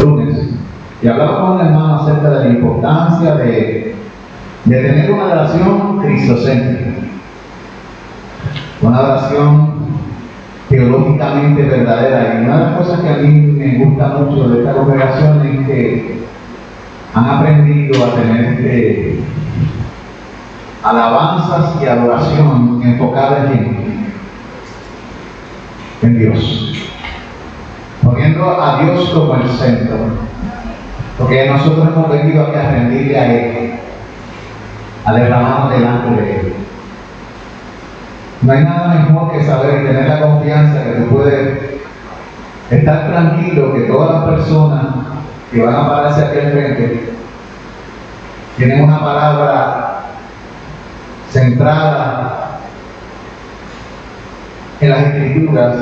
lunes y hablaba con un hermano acerca de la importancia de tener una oración cristocéntrica, una oración teológicamente verdadera. Y una de las cosas que a mí me gusta mucho de esta congregación es que han aprendido a tener alabanzas y adoración enfocadas en Dios, poniendo a Dios como el centro, porque nosotros hemos venido aquí a rendirle a Él, a derramarnos delante de Él. No hay nada mejor que saber y tener la confianza que tú puedes estar tranquilo que todas las personas que van a pararse aquí al frente tienen una palabra centrada en las Escrituras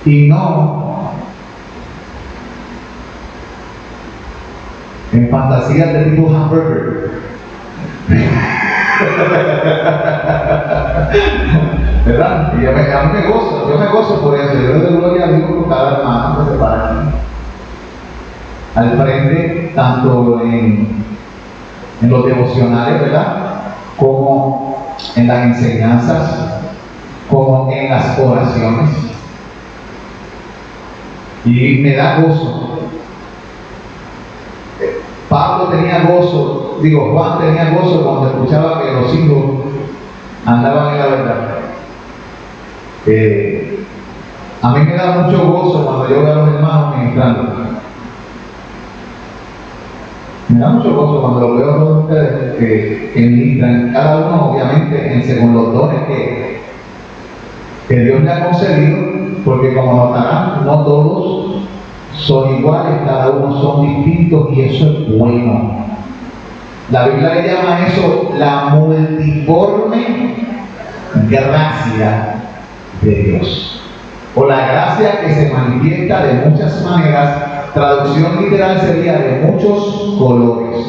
y no en fantasías de tipo hamburger. ¿Verdad? Y a mí yo me gozo por eso. Yo le doy gloria a Dios por cada hermano que se para aquí al frente, tanto en los devocionales, ¿verdad?, como en las enseñanzas, como en las oraciones. Y me da gozo. Juan tenía gozo cuando escuchaba que los hijos andaban en la verdad. A mí me da mucho gozo cuando yo veo a los hermanos ministrando. Me da mucho gozo cuando los veo a todos ustedes que ministran, cada uno obviamente según los dones que Dios le ha concedido, porque como notarán, no todos son iguales, cada uno son distintos y eso es bueno. La Biblia le llama a eso la multiforme gracia de Dios, o la gracia que se manifiesta de muchas maneras. Traducción literal sería de muchos colores,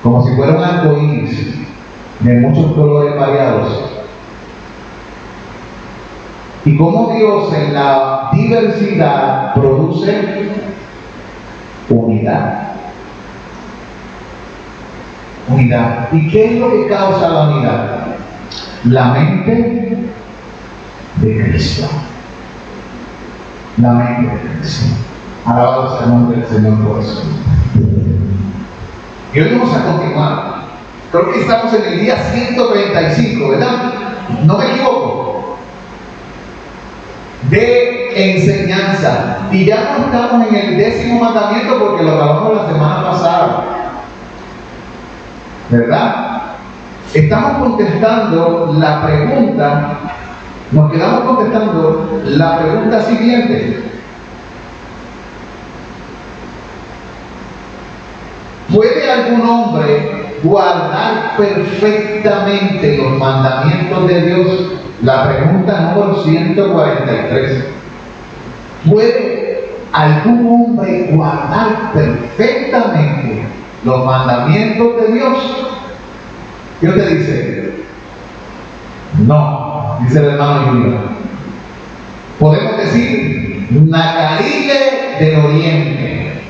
como si fuera un arco iris de muchos colores variados. Y como Dios en la diversidad produce unidad. Unidad. ¿Y qué es lo que causa la unidad? La mente de Cristo. La mente de Cristo. Alabado sea el nombre del Señor por eso. Y hoy vamos a continuar. Creo que estamos en el día 135, ¿verdad? No me equivoco. De enseñanza. Y ya no estamos en el 10º mandamiento porque lo acabamos la semana pasada, ¿verdad? Estamos contestando la pregunta, nos quedamos contestando la pregunta siguiente. ¿Puede algún hombre guardar perfectamente los mandamientos de Dios? La pregunta número 143. ¿Puede algún hombre guardar perfectamente los mandamientos de Dios? Dios te dice, no, dice el hermano Julio. Podemos decir, Nacarile del Oriente.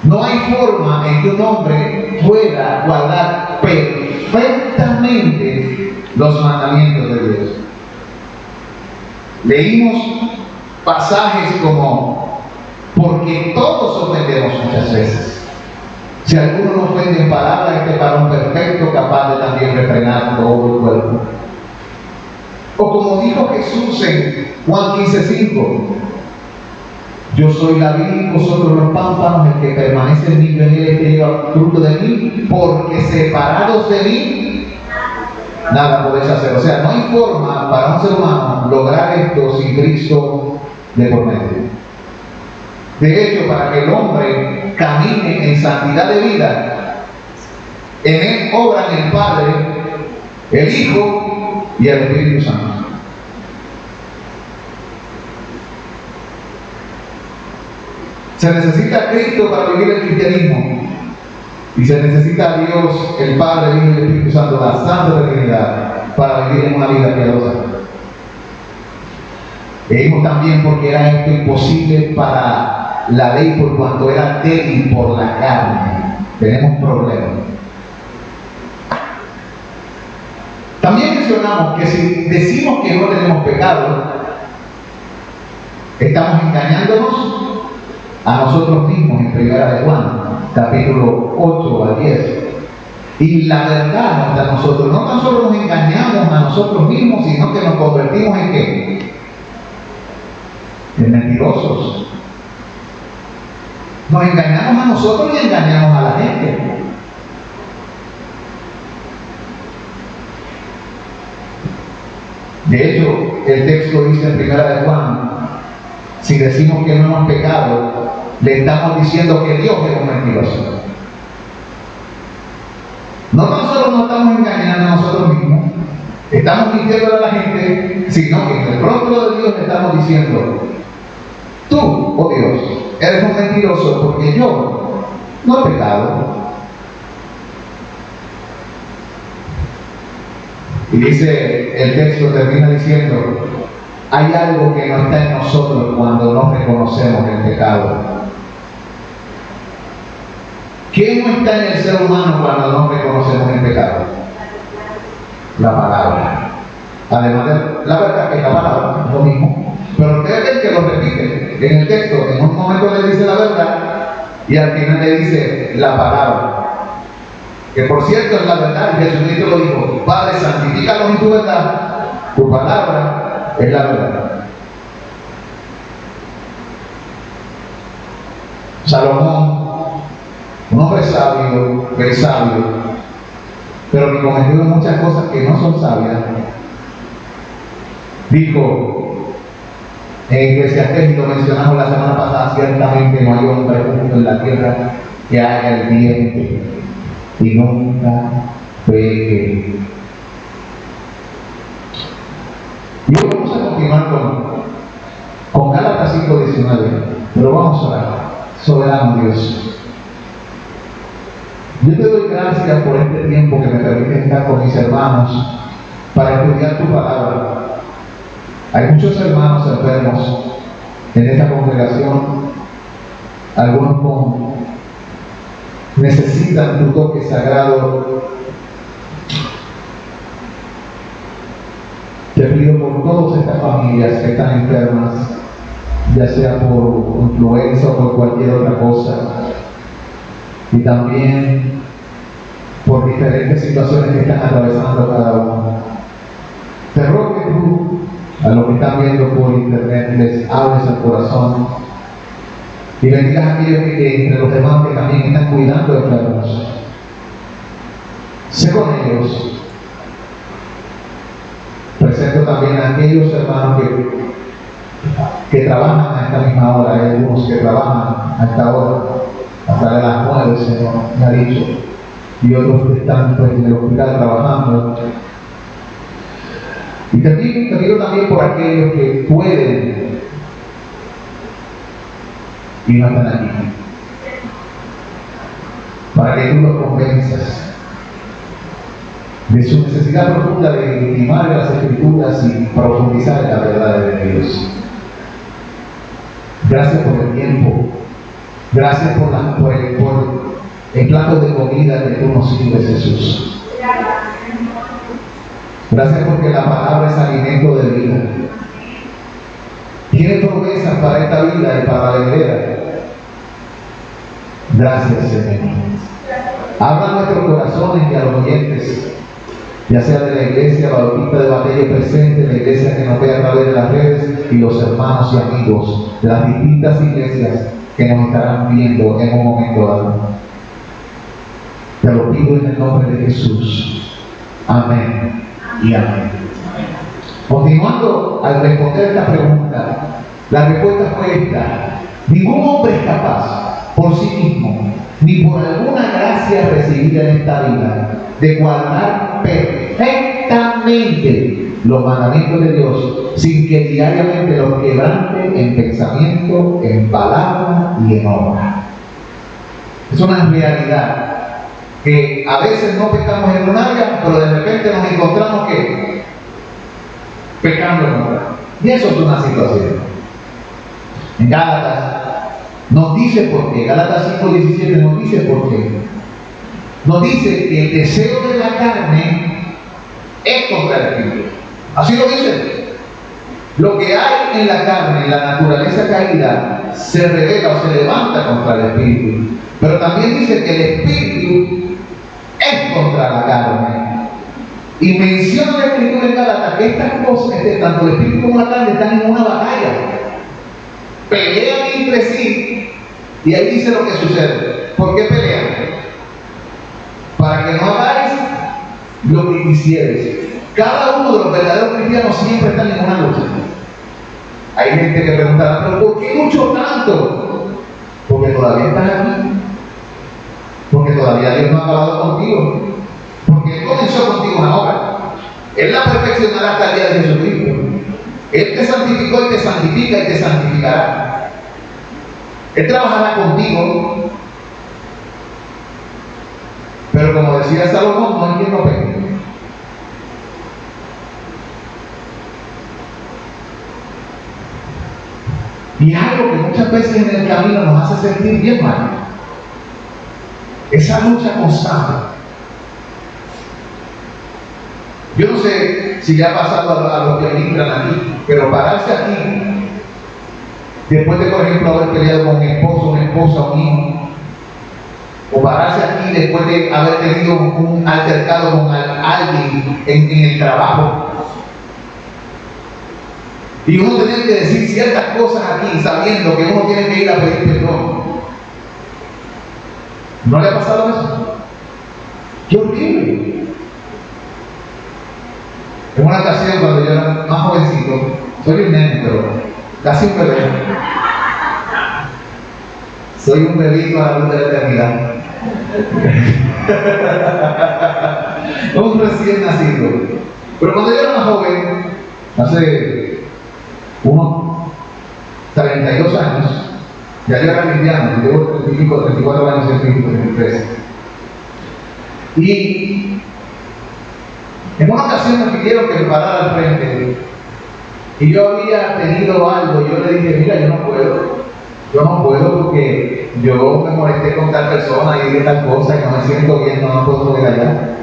No hay forma en que un hombre pueda guardar perfectamente los mandamientos de Dios. Leímos pasajes como, porque todos ofendemos muchas veces. Si alguno no ofende en palabra, este varón perfecto, capaz de también refrenar todo el cuerpo. O como dijo Jesús en Juan 15:5, yo soy la vid, vosotros los pámpanos, el que permanece en mí, yo en él, el que lleva fruto de mí, porque separados de mí, nada podéis hacer. O sea, no hay forma para un ser humano lograr esto sin Cristo de por medio. De hecho, para que el hombre camine en santidad de vida, en él obran el Padre, el Hijo y el Espíritu Santo. Se necesita Cristo para vivir el cristianismo. Y se necesita a Dios, el Padre, el Hijo y el Espíritu Santo, la Santa Trinidad, para vivir en una vida piadosa. Leímos también porque era esto imposible para la ley por cuanto era débil por la carne. Tenemos problemas. También mencionamos que si decimos que no tenemos pecado, estamos engañándonos a nosotros mismos en 1 de Juan, capítulo 8 al 10. Y la verdad no está en nosotros. No tan solo nos engañamos a nosotros mismos, sino que nos convertimos en ¿qué? En mentirosos. Nos engañamos a nosotros y engañamos a la gente. De hecho, el texto dice en 1 de Juan, si decimos que no hemos pecado, le estamos diciendo que Dios es un mentiroso. No tan solo nos estamos engañando a nosotros mismos, estamos mintiendo a la gente, sino que en el rostro de Dios le estamos diciendo, tú, oh Dios, eres un mentiroso porque yo no he pecado. Y dice, el texto termina diciendo, hay algo que no está en nosotros cuando no reconocemos el pecado. ¿Qué no está en el ser humano cuando no reconocemos el pecado? La palabra. Además de la verdad que la palabra es lo mismo, pero ustedes ven que lo repite en el texto. En un momento le dice la verdad y al final le dice la palabra. Que por cierto es la verdad, y Jesucristo lo dijo, Padre, santifícalos en tu verdad, tu palabra es la verdad. Salomón, un hombre sabio, muy sabio, pero que cometió muchas cosas que no son sabias, dijo en Eclesiastés, y lo mencionamos la semana pasada, ciertamente no hay hombre justo en la tierra que haga el bien y nunca peque. Y hoy vamos a continuar con Gálatas 5:19, pero vamos a orar. Soberano Dios, yo te doy gracias por este tiempo que me permite estar con mis hermanos para estudiar tu palabra. Hay muchos hermanos enfermos en esta congregación, algunos necesitan tu toque sagrado. Te pido por todas estas familias que están enfermas, ya sea por influenza o por cualquier otra cosa, y también por diferentes situaciones que están atravesando cada uno. Te ruego que tú, a los que están viendo por internet, les hables al corazón y bendigas a aquellos que entre los demás que también están cuidando de enfermos. Sé con ellos. Presento también a aquellos hermanos que trabajan a esta misma hora. Hay algunos que trabajan a esta hora, hasta de las 9, Señor, me ha dicho, y otros que están pues, en el hospital trabajando. Y te pido también por aquellos que pueden y no están aquí, para que tú los convenzas de su necesidad profunda de intimar las Escrituras y profundizar en la verdad de Dios. Gracias por el tiempo, gracias por el plato de comida que tú nos sirves, Jesús. Gracias porque la palabra es alimento de vida. Tiene promesas para esta vida y para la venidera. Gracias, Señor. Habla a nuestros corazones y a los oyentes, ya sea de la Iglesia Bautista de Batella presente, la iglesia que nos ve a través de las redes, y los hermanos y amigos de las distintas iglesias que nos estarán viendo en un momento dado. Te lo pido en el nombre de Jesús. Amén y amén. Continuando al responder esta pregunta, la respuesta fue esta: ningún hombre es capaz por sí mismo, ni por alguna gracia recibida en esta vida, de guardar perfectamente los mandamientos de Dios, sin que diariamente los quebrante en pensamiento, en palabra y en obra. Es una realidad que a veces no pecamos en un área, pero de repente nos encontramos que pecando en otra. Y eso es una situación. En Gálatas nos dice por qué. Gálatas 5:17 nos dice por qué. Nos dice que el deseo de la carne es contra el espíritu. Así lo dice. Lo que hay en la carne, en la naturaleza caída, se revela o se levanta contra el espíritu. Pero también dice que el espíritu es contra la carne. Y menciona la escritura en Gálatas que estas cosas, tanto el espíritu como la carne, están en una batalla. Pelean entre sí. Y ahí dice lo que sucede. ¿Por qué pelean? Para que no hagáis lo que quisierais. Cada uno de los verdaderos cristianos siempre están en una lucha. Hay gente que preguntará, ¿pero por qué lucho tanto? Porque todavía estás aquí. Porque todavía Dios no ha acabado contigo. Porque Él comenzó contigo una obra. Él la perfeccionará hasta el día de Jesucristo. Él te santificó y te santifica y te santificará. Él trabajará contigo. Pero como decía Salomón, no hay quien lo pegue. Y algo que muchas veces en el camino nos hace sentir bien mal. Esa lucha constante. Yo no sé si ya ha pasado a los que ministran aquí, pero pararse aquí, después de, por ejemplo, haber peleado con un esposo, una esposa, un hijo, o pararse aquí después de haber tenido un altercado con alguien en el trabajo, y uno tiene que decir ciertas cosas aquí sabiendo que uno tiene que ir a pedir perdón. ¿No le ha pasado eso? ¡Qué horrible! En una ocasión, cuando yo era más jovencito, soy un nene, pero casi un bebé. Soy un bebito a la luz de la eternidad. Un recién nacido. Pero cuando yo era más joven, hace unos 32 años, ya yo era cristiano, llevo 34 años en Cristo, 33. Y en una ocasión me pidieron que me parara al frente, y yo había tenido algo, y yo le dije, mira, yo no puedo porque yo me molesté con tal persona y dije tal cosa y no me siento bien, no puedo ir allá.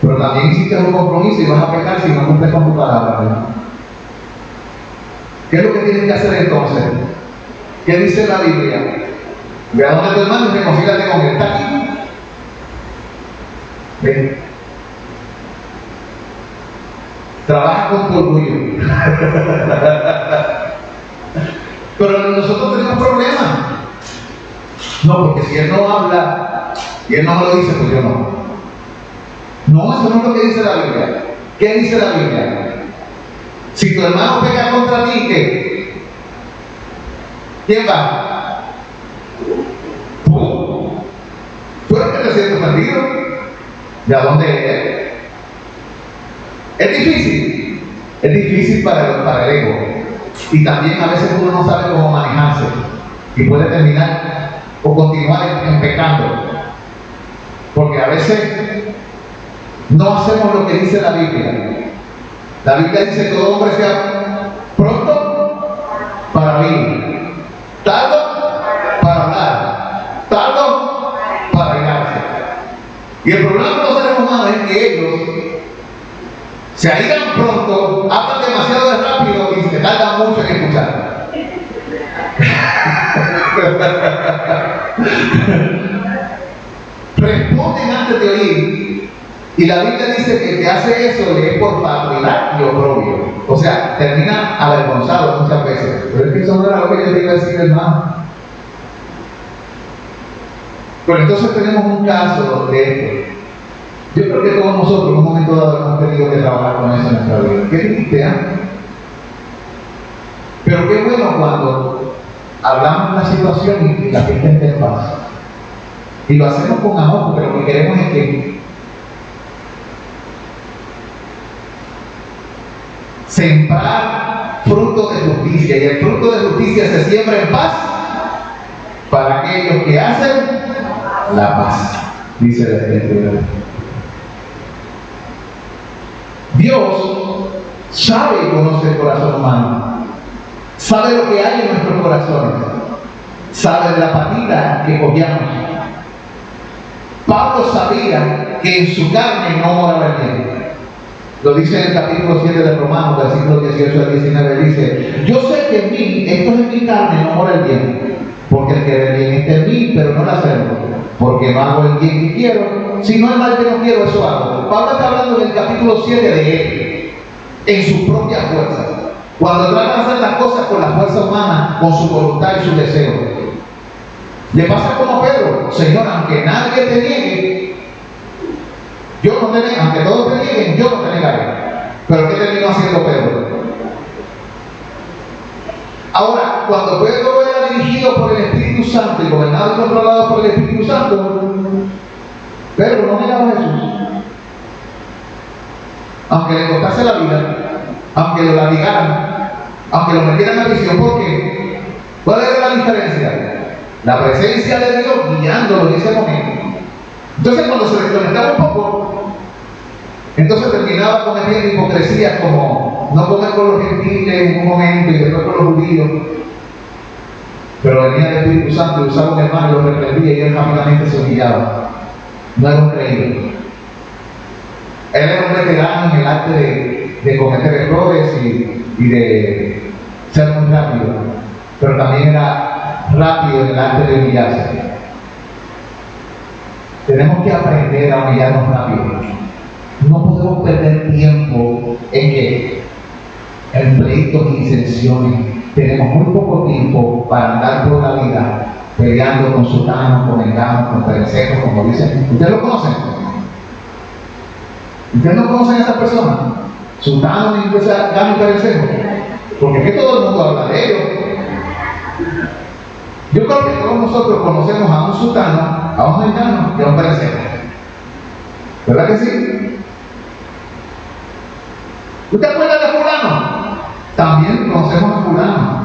Pero también hiciste un compromiso y vas a pecar si no cumples con tu palabra, ¿verdad? ¿Qué es lo que tienes que hacer entonces? ¿Qué dice la Biblia? Ve a donde tu hermano y reconcíliate con él. ¿Está aquí? Ven. Trabaja con tu orgullo. Pero nosotros tenemos problemas. No, porque si él no habla y él no me lo dice, pues yo no. No, eso no es lo que dice la Biblia. ¿Qué dice la Biblia? Si tu hermano peca contra ti, ¿qué? ¿Quién va? Tú. ¿Tú eres que te sientes ofendido? ¿De a dónde es? Es difícil. Es difícil para el ego. Y también a veces uno no sabe cómo manejarse. Y puede terminar o continuar en pecando. Porque a veces no hacemos lo que dice la Biblia. La Biblia dice que todo hombre sea pronto para oír, tardo para hablar, tardo para irarse. Y el problema de los seres humanos es que ellos se airan pronto, hablan demasiado rápido y se tardan mucho en escuchar. Responden antes de oír. Y la Biblia dice que el que hace eso le es por fatuidad y oprobio. O sea, termina avergonzado muchas veces. Pero es que eso no era lo que yo te iba a decir, hermano. Pero entonces tenemos un caso de esto. Yo creo que todos nosotros en un momento dado hemos tenido que trabajar con eso en nuestra vida. Qué triste, ¿eh? Pero qué bueno cuando hablamos de la situación y la gente esté en paz. Y lo hacemos con amor, porque lo que queremos es que sembrar fruto de justicia, y el fruto de justicia se siembra en paz para aquellos que hacen la paz, dice la Escritura. Dios sabe y conoce el corazón humano. sabe lo que hay en nuestros corazones, sabe de la patita que cogíamos. Pablo sabía que en su carne no moraba el bien. Lo dice en el capítulo 7 de Romanos, versículos 18 al 19, dice: yo sé que en mí, esto es en mi carne, no mora el bien, porque el que ve el bien está en mí, pero no el hacerlo, porque no hago el bien que quiero, sino el mal que no quiero, eso hago. Pablo está hablando en el capítulo 7 de él, en su propia fuerza, cuando trata de hacer las cosas con la fuerza humana, con su voluntad y su deseo. Le pasa como a Pedro: Señor, aunque nadie te niegue, yo no te niego, aunque todos te nieguen, yo no te negaré. Pero ¿qué terminó haciendo Pedro? Ahora, cuando Pedro era dirigido por el Espíritu Santo y gobernado y controlado por el Espíritu Santo, Pedro no negaba a Jesús. Aunque le costase la vida, aunque lo latigaran, aunque lo metieran a prisión. ¿Por qué? ¿Cuál era la diferencia? La presencia de Dios guiándolo en ese momento. Entonces, cuando se desconectaba un poco, entonces terminaba cometiendo hipocresías como no comer con los gentiles en un momento y después con los judíos. Pero venía el Espíritu Santo y usaba un hermano y lo reprendía y él rápidamente se humillaba. No era un creído. Él era un veterano en el arte de cometer errores y de ser muy rápido, pero también era rápido en el arte de humillarse. Tenemos que aprender a humillarnos rápido. No podemos perder tiempo en que en pleitos y disensiones. Tenemos muy poco tiempo para andar por la vida peleando con sultanos, con engaños, con perecejos, como dicen. ¿Ustedes lo conocen? ¿Ustedes no conocen a esas personas? Sultanos, engaños y perecejos. Porque es que todo el mundo habla de ellos. Yo creo que todos nosotros conocemos a un sultano, a un engaño y a un perecejo. ¿Verdad que sí? ¿Usted acuerda de fulano? También conocemos a fulano.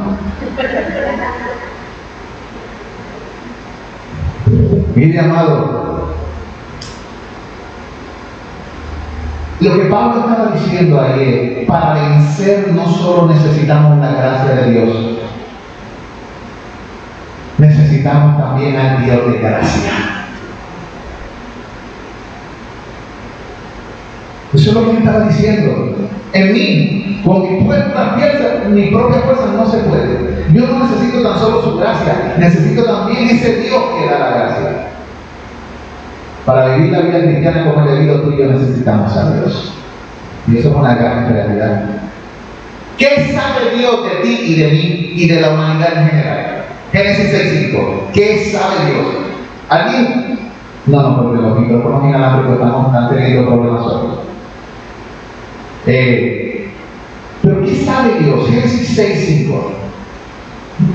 Mire, amado, lo que Pablo estaba diciendo ayer, para vencer no solo necesitamos la gracia de Dios, necesitamos también al Dios de gracia. Eso es lo que él estaba diciendo. En mí, con mi propia fuerza no se puede. Yo no necesito tan solo su gracia, necesito también ese Dios que da la gracia. Para vivir la vida cristiana como el debido tú y yo necesitamos a Dios. Y eso es una gran realidad. ¿Qué sabe Dios de ti y de mí y de la humanidad en general? Génesis 6:5. ¿Qué sabe Dios? ¿Alguien? No, porque los micrófonos inalámbricos están teniendo problemas hoy. Pero ¿qué sabe Dios? Génesis 6:5.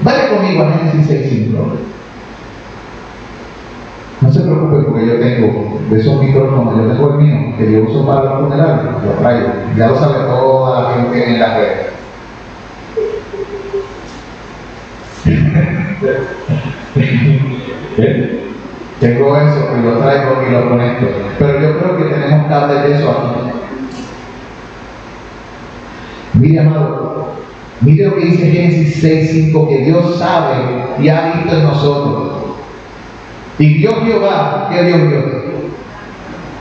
Vaya conmigo a Génesis 6:5. No se preocupe porque yo tengo de esos micrófonos, yo tengo el mío, que yo uso para los funerales, lo traigo. Ya lo sabe toda la gente en la red. Tengo eso y lo traigo y lo conecto. Pero yo creo que tenemos que hablar de eso aquí. Mire, amado, mire lo que dice Génesis 6:5, que Dios sabe y ha visto en nosotros. Y Dios Jehová, ¿qué Dios vio?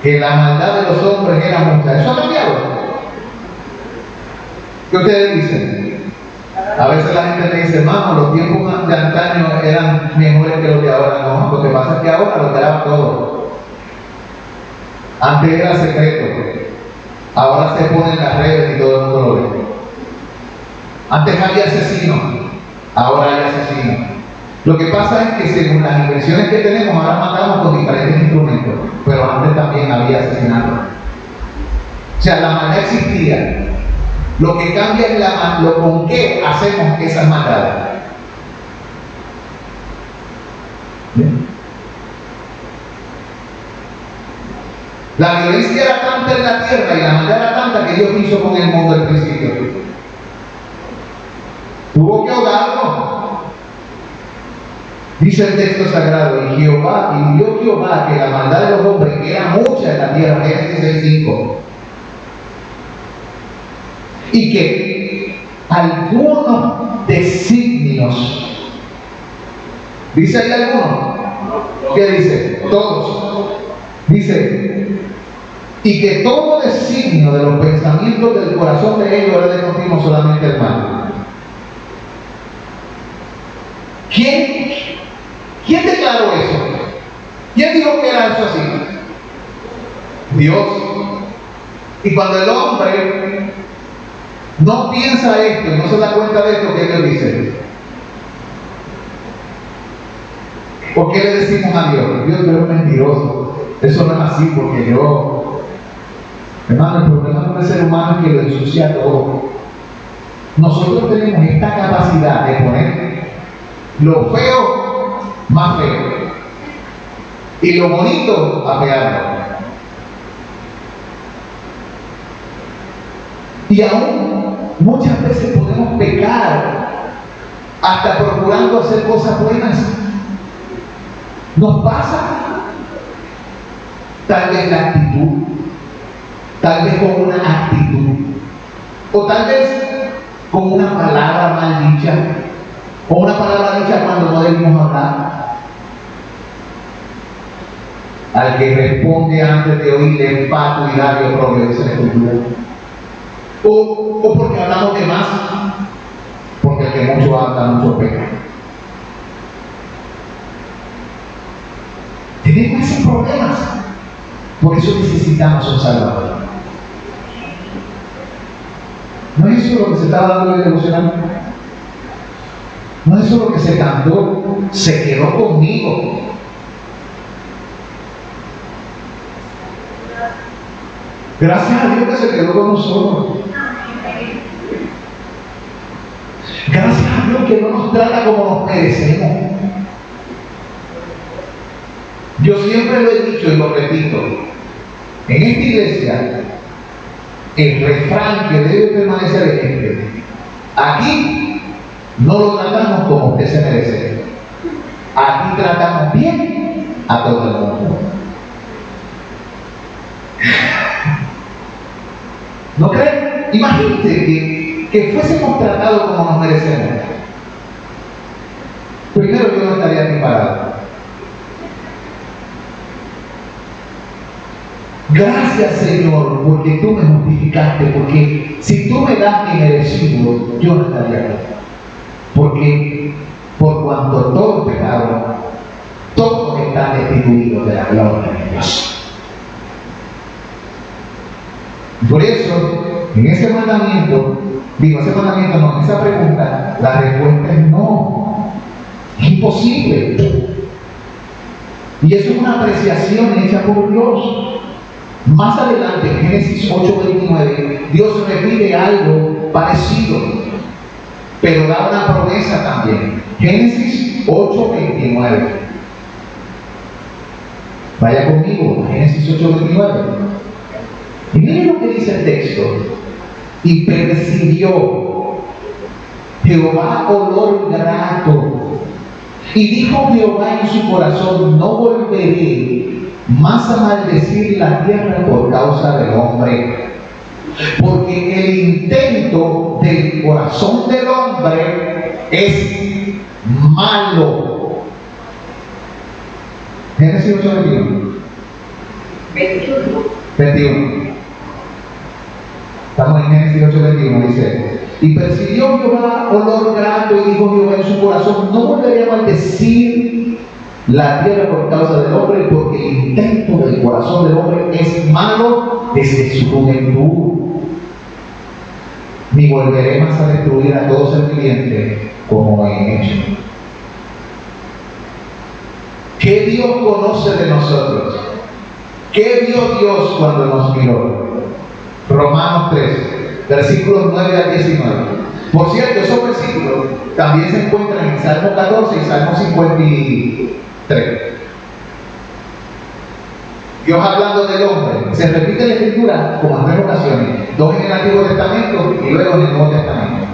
Que la maldad de los hombres era mucha. ¿Eso ha cambiado? ¿Qué ustedes dicen? A veces la gente me dice: hermano, los tiempos de antaño eran mejores que los de ahora. No, lo que pasa es que ahora lo graba todo. Antes era secreto. Ahora se pone en las redes y todo el mundo lo ve. Antes había asesinos, ahora hay asesinos. Lo que pasa es que según las invenciones que tenemos, ahora matamos con diferentes instrumentos, pero antes también había asesinato. O sea, la maldad existía. Lo que cambia es lo con qué hacemos esas maldades. ¿Bien? La violencia era tanta en la tierra y la maldad era tanta que Dios hizo con el mundo al principio. Tuvo que ahogarlo. Dice el texto sagrado: y vio Jehová que la maldad de los hombres era mucha en la tierra, Génesis 6:5. Y que algunos designios. ¿Dice ahí alguno? ¿Qué dice? Todos. Dice, y que todo designio de los pensamientos del corazón de ellos era de continuo solamente el mal. ¿Quién declaró eso? ¿Quién dijo que era eso así? Dios. Y cuando el hombre no piensa esto y no se da cuenta de esto, ¿qué Dios dice? ¿Por qué le decimos a Dios? Dios, tú eres mentiroso. Eso no es así porque yo... Hermano, el problema del ser humano es que lo ensucia todo. Nosotros tenemos esta capacidad de poner lo feo más feo y lo bonito apearlo. Y aún muchas veces podemos pecar hasta procurando hacer cosas buenas. Nos pasa. Tal vez la actitud, tal vez con una actitud, o tal vez con una palabra mal dicha, o una palabra dicha cuando no debemos hablar. Al que responde antes de oírle pato y labio propio, dice la Escritura. O porque hablamos de más, porque el que mucho habla, mucho peca. Tenemos esos problemas. Por eso necesitamos un Salvador. ¿No es eso lo que se estaba dando en el devocional? ¿No es eso lo que se cantó? Se quedó conmigo. Gracias a Dios que se quedó con nosotros. Gracias a Dios que no nos trata como nos merecemos. Yo siempre lo he dicho y lo repito. En esta iglesia, el refrán que debe permanecer es este: aquí no lo tratamos como usted se merece. Aquí tratamos bien a todo el mundo. ¿No creen? Imagínate que fuésemos tratados como nos merecemos. Primero, yo no estaría aquí parado. Gracias, Señor, porque tú me justificaste, porque si tú me das mi merecido, yo no estaría aquí. Porque por cuanto todos pecaron, todos están destituidos de la gloria de Dios. Por eso, en ese mandamiento, en esa pregunta, la respuesta es no. Es imposible. Y eso es una apreciación hecha por Dios. Más adelante, en Génesis 8:29, Dios repite algo parecido, pero da una promesa también. Génesis 8:29. Vaya conmigo, Génesis 8:29. Y miren lo que dice el texto. Y percibió Jehová olor grato. Y dijo Jehová en su corazón: no volveré más a maldecir la tierra por causa del hombre, porque el intento del corazón del hombre es malo. Génesis 8:21. 21. Estamos en Génesis 8:21, dice: y percibió Jehová olor grato, y dijo Jehová en su corazón: no volveré a maldecir la tierra por causa del hombre, porque el intento del corazón del hombre es malo desde su juventud. Ni volveré más a destruir a todo ser viviente como he hecho. ¿Qué Dios conoce de nosotros? ¿Qué vio Dios cuando nos miró? Romanos 3, versículos 9 al 19. Por cierto, esos versículos también se encuentran en Salmo 14 y Salmo 53. Dios hablando del hombre. Se repite la Escritura como en 3 ocasiones, 2 en el Antiguo Testamento y luego en el Nuevo Testamento.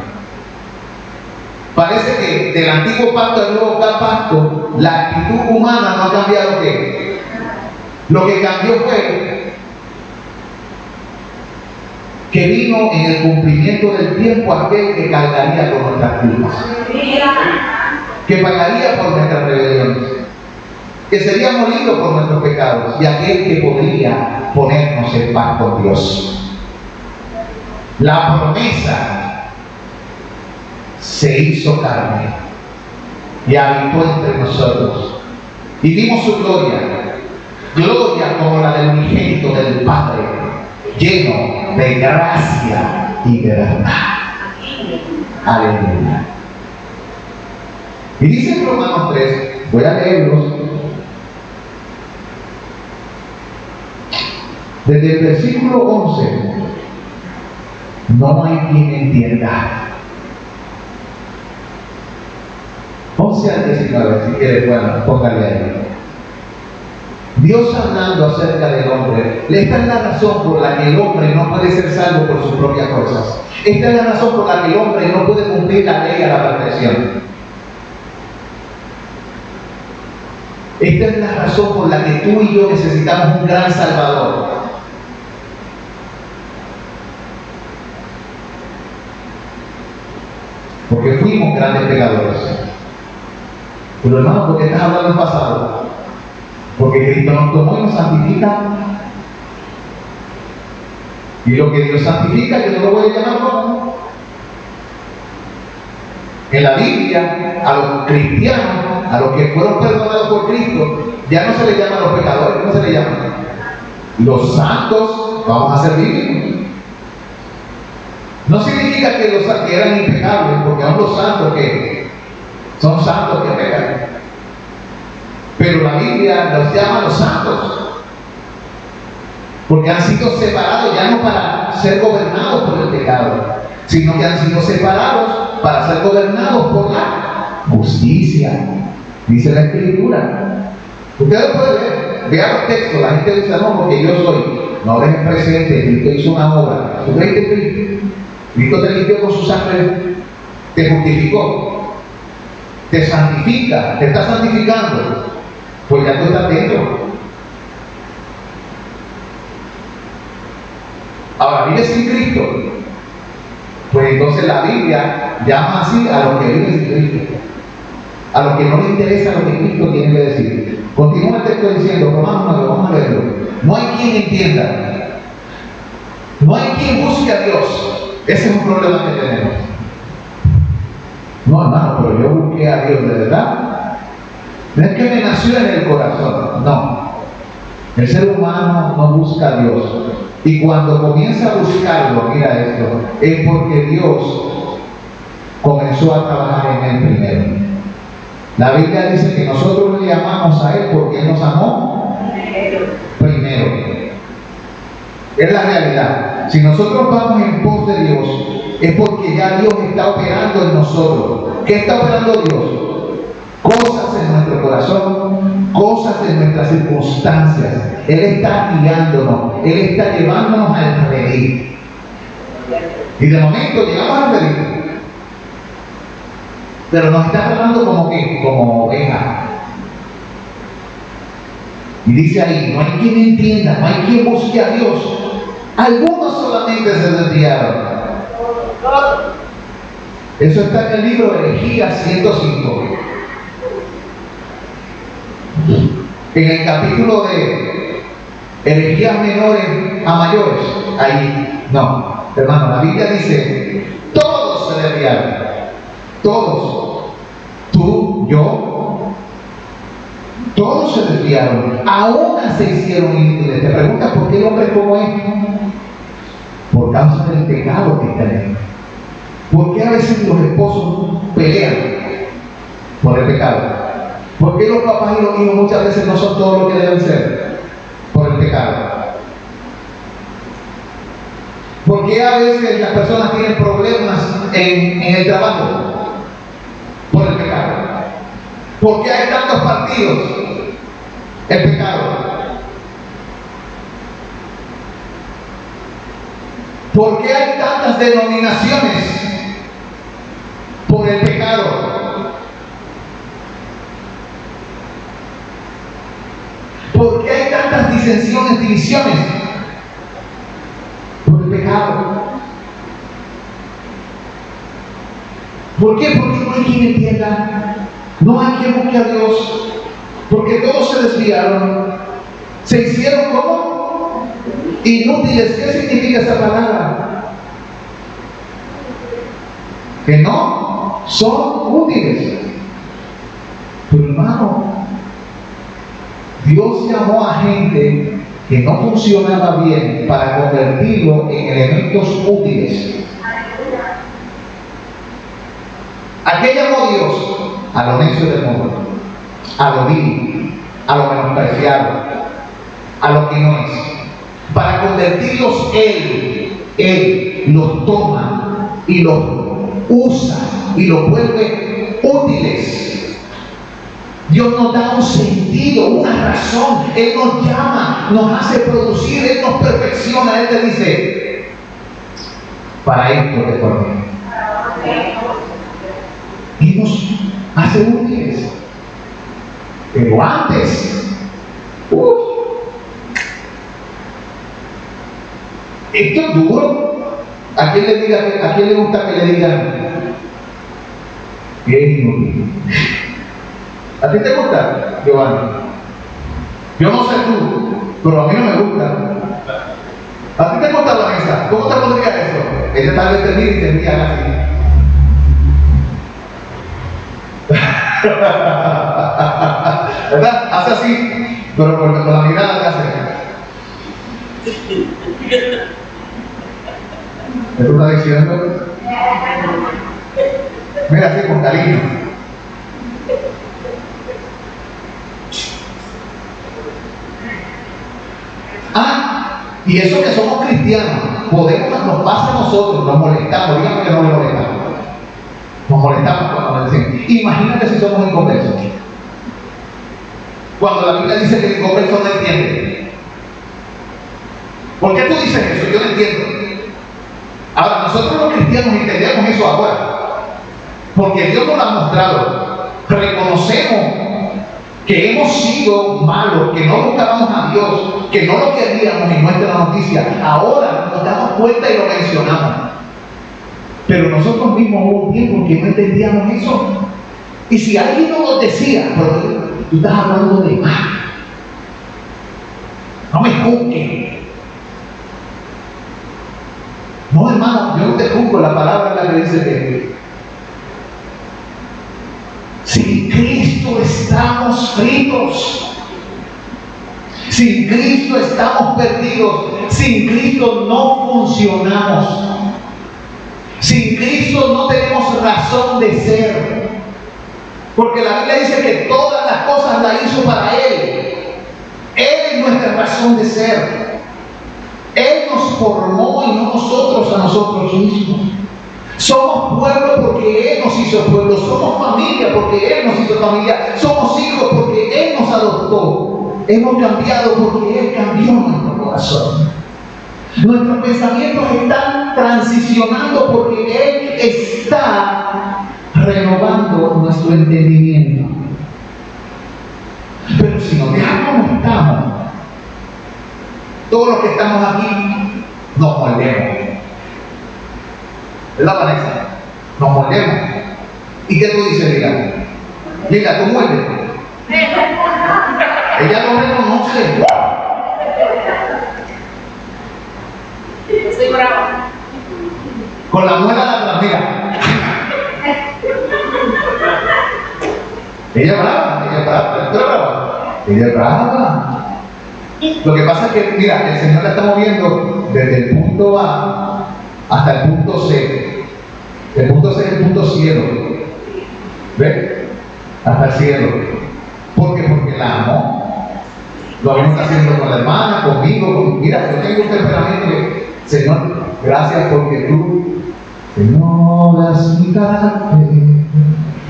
Parece que del Antiguo Pacto al Nuevo Pacto, la actitud humana no ha cambiado. ¿Qué? Lo que cambió fue que vino en el cumplimiento del tiempo aquel que cargaría con nuestras culpas, que pagaría por nuestras rebeliones, que sería molido por nuestros pecados, y aquel que podría ponernos en paz con Dios. La promesa se hizo carne y habitó entre nosotros, y vimos su gloria, gloria como la del unigénito del Padre, lleno de gracia y de verdad. Aleluya. Y dice en Romanos 3, voy a leerlos desde el versículo 11. No hay quien entienda. 11 al 19, si quiere, bueno, póngale ahí. Dios hablando acerca del hombre, esta es la razón por la que el hombre no puede ser salvo por sus propias fuerzas. Esta es la razón por la que el hombre no puede cumplir la ley a la perfección. Esta es la razón por la que tú y yo necesitamos un gran Salvador. Porque fuimos grandes pecadores. Pero hermano, ¿por qué estás hablando del pasado? Porque Cristo nos tomó y nos santifica. Y lo que Dios santifica, yo no lo voy a llamar como. En la Biblia, a los cristianos, a los que fueron perdonados por Cristo, ya no se les llama a los pecadores, ¿cómo se les llama? Los santos. Vamos a ser bíblicos. No significa que los que eran impecables, porque aún los santos que son santos que pecan. Pero la Biblia los llama a los santos, porque han sido separados ya no para ser gobernados por el pecado, sino que han sido separados para ser gobernados por la justicia, dice la Escritura. Ustedes pueden ver, vean los textos, la gente dice, no, porque yo soy, no dejes presente, Cristo hizo una obra. ¿Tú crees que Cristo? Cristo te limpió con su sangre, te justificó, te santifica, te está santificando, pues ya tú estás dentro. Ahora, vives sin Cristo, pues entonces la Biblia llama así a los que viven sin Cristo, a los que no les interesa lo que Cristo tiene que decir. Continúa el texto diciendo, vamos a leerlo. No hay quien entienda, no hay quien busque a Dios. Ese es un problema que tenemos. No, hermano, pero yo busqué a Dios, ¿de verdad? No es que me nació en el corazón, no. El ser humano no busca a Dios. Y cuando comienza a buscarlo, mira esto, es porque Dios comenzó a trabajar en él primero. La Biblia dice que nosotros le amamos a Él porque Él nos amó primero. Es la realidad. Si nosotros vamos en pos de Dios, es porque ya Dios está operando en nosotros. ¿Qué está operando Dios? Cosas en nuestro corazón, cosas en nuestras circunstancias. Él está guiándonos, Él está llevándonos al redil. Y de momento llegamos al redil, pero nos está hablando como oveja. Y dice ahí, no hay quien entienda, no hay quien busque a Dios. Algunos solamente se desviaron. Eso está en el libro de Ezequiel 105. En el capítulo de herejías menores a mayores. Ahí, no, hermano, la Biblia dice, todos se desviaron. Todos. Tú, yo. Todos se desviaron. Aún se hicieron inútiles. Te preguntas por qué el hombre es como es. Por causa del pecado que está en él. ¿Por qué a veces los esposos pelean? Por el pecado. ¿Por qué los papás y los hijos muchas veces no son todo lo que deben ser? Por el pecado. ¿Por qué a veces las personas tienen problemas en el trabajo? Por el pecado. ¿Por qué hay tantos partidos? El pecado. ¿Por qué hay tantas denominaciones? Por el pecado. ¿Por qué hay tantas disensiones, divisiones? Por el pecado. ¿Por qué? Porque no hay quien entienda, no hay quien busque a Dios, porque todos se desviaron, se hicieron como inútiles. ¿Qué significa esa palabra? Que no son útiles. Pero hermano, Dios llamó a gente que no funcionaba bien para convertirlo en elementos útiles. ¿A qué llamó Dios? A lo necio del mundo, a lo vil, a lo menospreciado, a lo que no es. Para convertirlos Él los toma y los usa y los vuelve útiles. Dios nos da un sentido, una razón. Él nos llama, nos hace producir, Él nos perfecciona. Él te dice, para esto te formé. Y nos hace útiles. Pero antes, esto es duro. ¿A quién le gusta que le digan que es inútil? ¿A ti te gusta, Giovanni? Yo no sé tú, pero a mí no me gusta. ¿A ti te gusta, Vanessa? ¿Cómo te pondría eso? Ella tal vez te mira y te mira así. ¿Verdad? Hace así, pero con la mirada te hace. ¿Qué tú estás diciendo? Mira así con cariño. Y eso que somos cristianos, nos pasa a nosotros, nos molestamos, dígame que no nos molestamos. Nos molestamos cuando decimos. Imagínate si somos inconversos. Cuando la Biblia dice que el inconverso no entiende. ¿Por qué tú dices eso? Yo no entiendo. Ahora, nosotros los cristianos entendemos eso ahora. Porque Dios nos lo ha mostrado. Reconocemos que hemos sido malos, que no buscábamos a Dios, que no lo queríamos en nuestra noticia. Ahora nos damos cuenta y lo mencionamos. Pero nosotros mismos hubo un tiempo que no entendíamos eso. Y si alguien nos lo decía, pero tú estás hablando de más. No me juzgues. No, hermano, yo no te juzgo. La palabra es la que dice que sin Cristo estamos fritos. Sin Cristo estamos perdidos. Sin Cristo no funcionamos. Sin Cristo no tenemos razón de ser. Porque la Biblia dice que todas las cosas las hizo para Él. Él es nuestra razón de ser. Él nos formó y no nosotros a nosotros mismos. Somos pueblo porque Él nos hizo pueblo. Somos familia porque Él nos hizo familia. Somos hijos porque Él nos adoptó. Hemos cambiado porque Él cambió nuestro corazón. Nuestros pensamientos están transicionando porque Él está renovando nuestro entendimiento. Pero si nos dejamos como estamos, todos los que estamos aquí nos moldemos. ¿Verdad, Vanessa? Nos moldemos. ¿Y qué tú dices, Lila? Lila, ¿tú mueves? Ella no reconoce. Estoy brava. Con la muela de atrás, mira. Ella es brava, ella es brava, ella es brava. Ella es brava. Lo que pasa es que, mira, el Señor la está moviendo desde el punto A hasta el punto C. El punto C es el punto cielo. ¿Ves? Hasta el cielo. ¿Por qué? Porque la amo. Lo mismo está haciendo con la hermana, conmigo. Mira, yo tengo un temperamento que, Señor, gracias porque tú renoras mi carácter,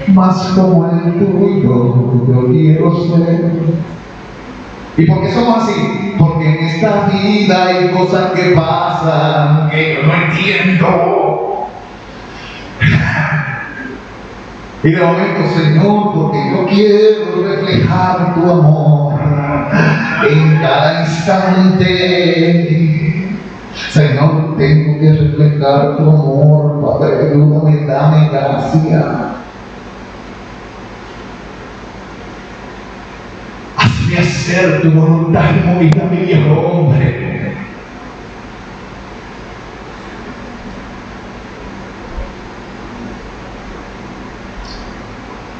más como el tuyo, yo quiero ser. ¿Y por qué somos así? Porque en esta vida hay cosas que pasan que yo no entiendo. Y de momento, Señor, porque yo quiero reflejar tu amor en cada instante. Señor, tengo que reflejar tu amor, Padre, ayúdame, dame gracia. Hazme hacer tu voluntad y morir a mi viejo hombre.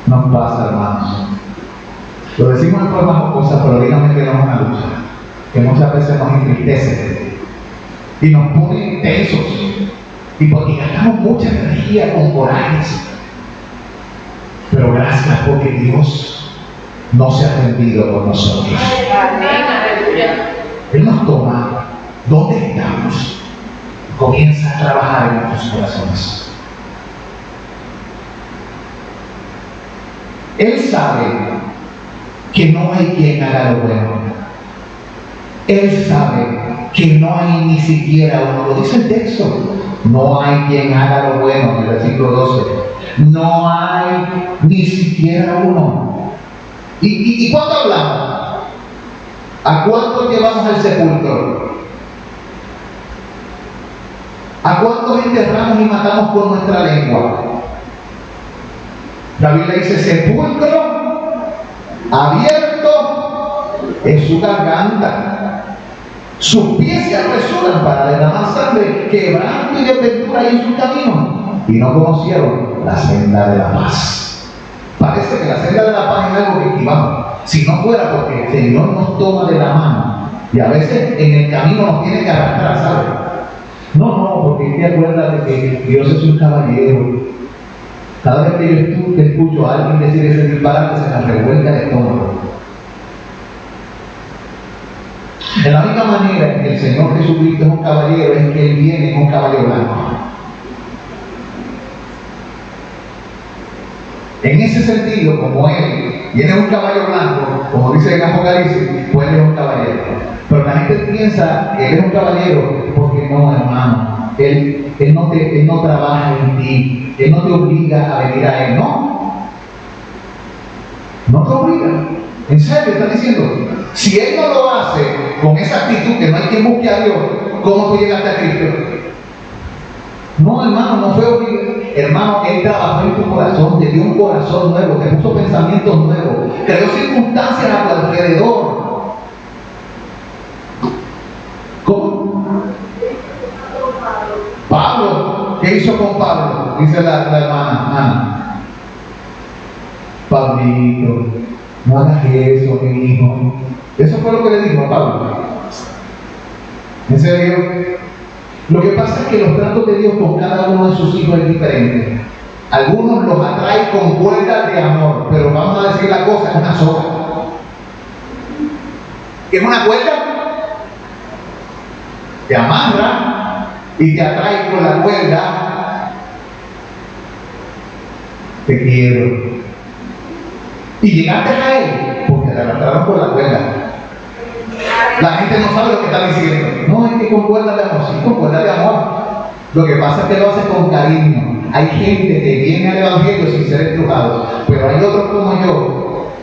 Nos pasa, hermanos. Lo decimos en forma jocosa, pero díganme que no es una lucha, que muchas veces nos entristece y nos pone tensos, y porque gastamos mucha energía con corajes. Pero gracias porque Dios no se ha rendido con nosotros. Él nos toma donde estamos, comienza a trabajar en nuestros corazones. Él sabe que no hay quien haga lo bueno. Él sabe que no hay ni siquiera uno. Lo dice el texto. No hay quien haga lo bueno, en el versículo 12. No hay ni siquiera uno. ¿Y cuándo hablamos? ¿A cuántos llevamos al sepulcro? ¿A cuántos enterramos y matamos con nuestra lengua? La Biblia dice: sepulcro abierto es su garganta, sus pies se apresuran para derramar sangre, quebranto y desventura hay en su camino, y no conocieron la senda de la paz. Parece que la senda de la paz es algo que esquivamos, si no fuera porque el Señor nos toma de la mano y a veces en el camino nos tiene que arrastrar, ¿sabes? No, porque te acuerdas de que Dios es un caballero. Cada vez que yo escucho a alguien decir ese disparate, se me revuelca el estómago. De la única manera en que el Señor Jesucristo es un caballero es que Él viene en un caballo blanco. En ese sentido, como Él viene en un caballo blanco, como dice en Apocalipsis, pues Él es un caballero. Pero la gente piensa que Él es un caballero porque no, hermano. Él no trabaja en ti. Él no te obliga a venir a Él, ¿no? No te obliga. En serio, está diciendo, si Él no lo hace con esa actitud que no hay quien busque a Dios, ¿cómo tú llegaste a Cristo? No, hermano, no fue obligado. Hermano, Él trabajó en tu corazón, te dio un corazón nuevo, te puso pensamientos nuevos, creó circunstancias a tu alrededor. ¿Cómo? Pablo, ¿qué hizo con Pablo? Dice la hermana Ana. Pablito, no hagas eso, mi hijo. Eso fue lo que le dijo a Pablo. ¿En serio? Lo que pasa es que los tratos de Dios con cada uno de sus hijos es diferente. Algunos los atrae con cuerdas de amor, pero vamos a decir la cosa, es una soga. ¿Qué es una cuerda? Te amarra y te atrae con la cuerda. Te quiero. Y llegaste a Él porque te arrastraron por la cuerda. La gente no sabe lo que está diciendo. No, es que con cuerda de amor, sí, con cuerda de amor. Lo que pasa es que lo hace con cariño. Hay gente que viene al Evangelio sin ser estrujados, pero hay otros como yo,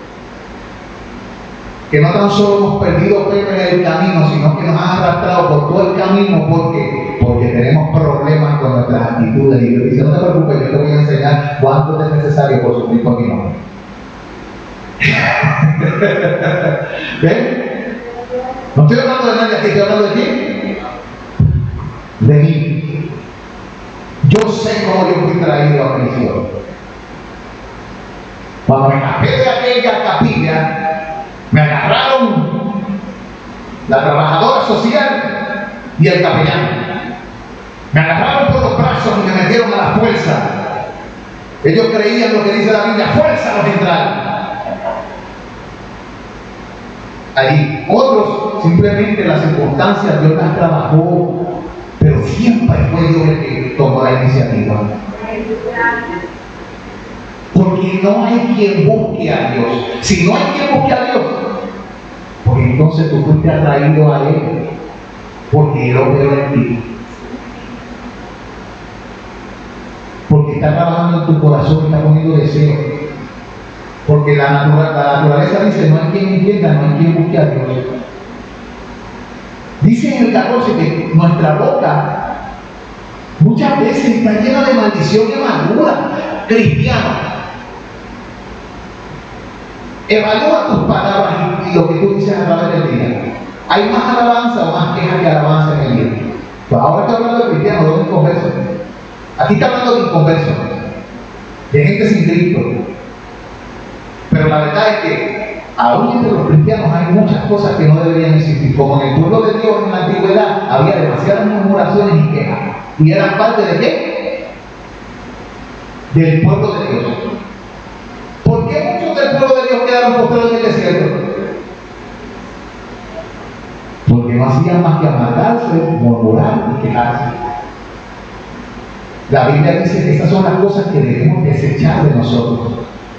que no tan solo hemos perdido Pepe en el camino, sino que nos han arrastrado por todo el camino porque tenemos problemas con nuestras actitudes. Y yo dice, no te preocupes, yo te voy a enseñar cuánto es necesario por sufrir por mi nombre. ¿Ven? No estoy hablando de nadie aquí, estoy hablando de quién. De mí. Yo sé cómo yo fui traído a prisión. Cuando me escapé de aquella capilla, me agarraron la trabajadora social y el capellán. Me agarraron por los brazos y me metieron a la fuerza. Ellos creían lo que dice la Biblia, fuerza los entrar. Allí, otros simplemente las circunstancias Dios las trabajó, pero siempre fue Dios el que tomó la iniciativa. Porque no hay quien busque a Dios. Si no hay quien busque a Dios, pues entonces tú fuiste atraído a Él, porque Él operó en ti. Porque está trabajando en tu corazón y está poniendo deseo. Porque la naturaleza dice, no hay quien entienda, no hay quien busque a Dios. Dice en el 14 que nuestra boca muchas veces está llena de maldición y amargura. Cristiano, evalúa tus palabras y lo que tú dices a través del día. ¿Hay más alabanza o más quejas que alabanza en el día? Pues ahora estoy hablando de cristianos, no de inconversos. Aquí está hablando de inconversos, de gente sin Cristo. Pero la verdad es que aún entre los cristianos hay muchas cosas que no deberían existir. Como en el pueblo de Dios en la antigüedad había demasiadas murmuraciones y quejas. ¿Y eran parte de qué? Del pueblo de Dios. ¿Por qué muchos del pueblo de Dios quedaron postrados en el desierto? Porque no hacían más que amargarse, murmurar y quejarse. La Biblia dice que esas son las cosas que debemos desechar de nosotros.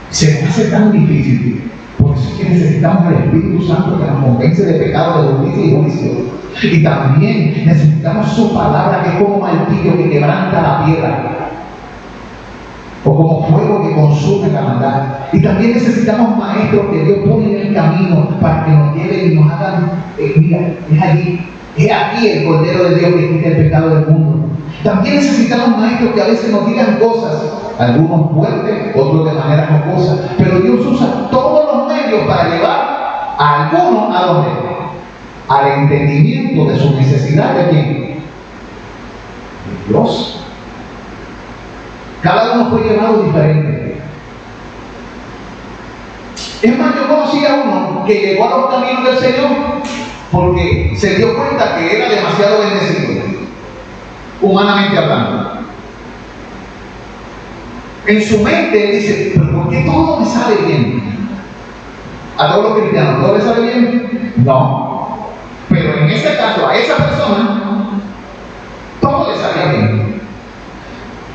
Se nos hace tan difícil. Por eso es que necesitamos al Espíritu Santo que nos convence de pecado, de justicia y juicio. Y también necesitamos su palabra, que es como martillo que quebranta la piedra, o como fuego que consume la maldad. Y también necesitamos maestros que Dios pone en el camino para que nos lleven y nos hagan, mira, es aquí el Cordero de Dios que quita el pecado del mundo. También necesitamos maestros que a veces nos digan cosas, algunos fuertes, otros de manera jocosa, pero Dios usa todos los medios para llevar a algunos a donde, al entendimiento de su necesidad de quién, de Dios. Cada uno fue llevado diferente. Es más, yo conocí a uno que llegó a los caminos del Señor porque se dio cuenta que era demasiado bendecido, humanamente hablando. En su mente él dice, pero ¿por qué todo me sale bien? A todos los cristianos, ¿todo les sale bien? No. Pero en este caso, a esa persona, todo le sale bien.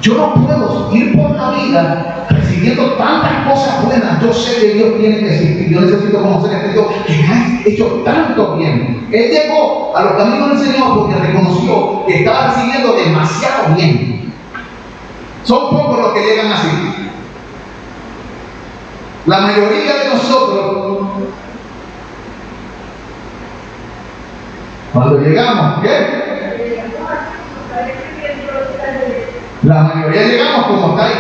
Yo no puedo ir por la vida recibiendo tantas cosas buenas. Yo sé que Dios tiene que existir. Yo necesito conocer a este Dios que me ha hecho tanto bien. Él llegó a los caminos del Señor porque reconoció que estaba recibiendo demasiado bien. Son pocos los que llegan así. La mayoría de nosotros, cuando llegamos, ¿qué? La mayoría llegamos como está ahí.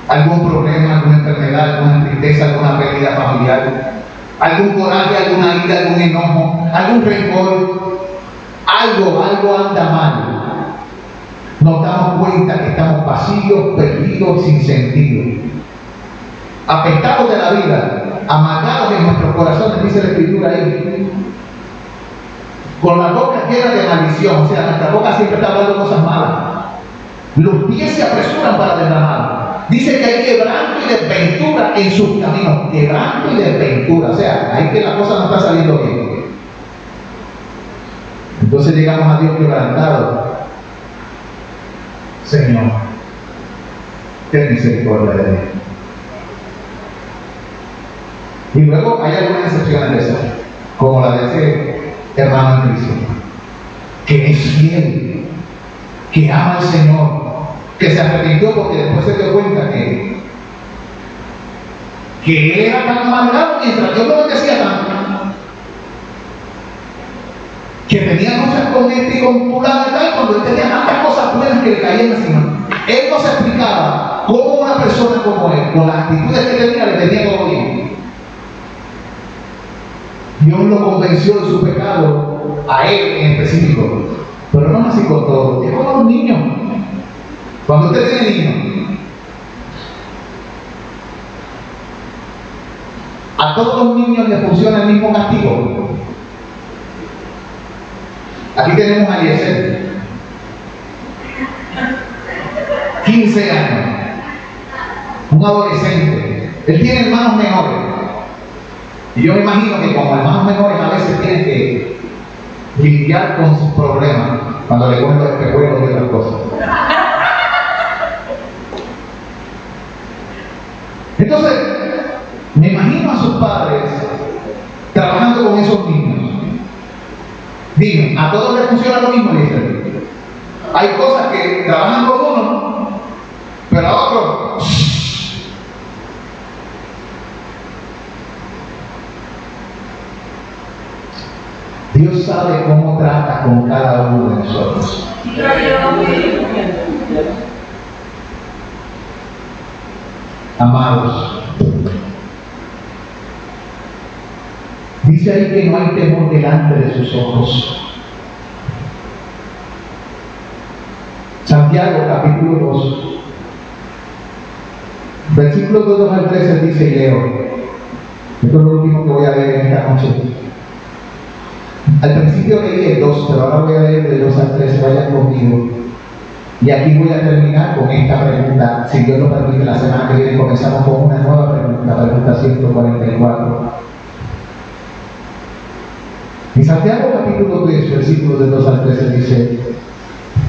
Algún problema, alguna enfermedad, alguna tristeza, alguna pérdida familiar, algún coraje, alguna ira, algún enojo, algún rencor. Algo anda mal. Nos damos cuenta que estamos vacíos, perdidos, sin sentido. Apestados de la vida, amargados en nuestros corazones, dice la Escritura ahí. Con la boca llena de maldición, o sea, nuestra boca siempre está hablando cosas malas. Los pies se apresuran para derramar. Dice que hay quebranto y desventura en sus caminos. Quebranto y desventura. O sea, ahí que la cosa no está saliendo bien. Entonces llegamos a Dios quebrantado. Señor, ten misericordia de mí. Y luego hay algunas excepciones de esas, como la de ese hermano en Cristo, que es fiel, que ama al Señor, que se arrepintió porque después se dio cuenta que él era tan amargado mientras Dios lo bendecía tanto, que tenía luchas con este y con fulano y tal, cuando él tenía tantas cosas buenas que le caían encima. Él no se explicaba cómo una persona como él, con las actitudes que tenía, le tenía todo bien. Dios lo convenció de su pecado a él en específico, pero no así con todos. Es como los niños. Cuando usted tiene niños, a todos los niños les funciona el mismo castigo. Aquí tenemos a Yesel, 15 años, un adolescente. Él tiene hermanos menores. Y yo me imagino que como hermanos menores a veces tienen que lidiar con sus problemas cuando le cogen los espejuelos y otras cosas. Entonces, me imagino a sus padres trabajando con esos niños. Dime, ¿a todos les funciona lo mismo? Dicen. Hay cosas que trabajan con uno, pero a otros. Dios sabe cómo trata con cada uno de nosotros. Amados, dice ahí que no hay temor delante de sus ojos. Santiago capítulo 2, versículos 2 al 13 dice, y leo, esto es lo último que voy a leer en esta noche. Al principio leí el 2, pero ahora voy a leer del 2 al 13, vayan conmigo. Y aquí voy a terminar con esta pregunta. Si Dios lo permite, la semana que viene comenzamos con una nueva pregunta, pregunta 144. En Santiago capítulo 3, versículos del 2 al 13 dice,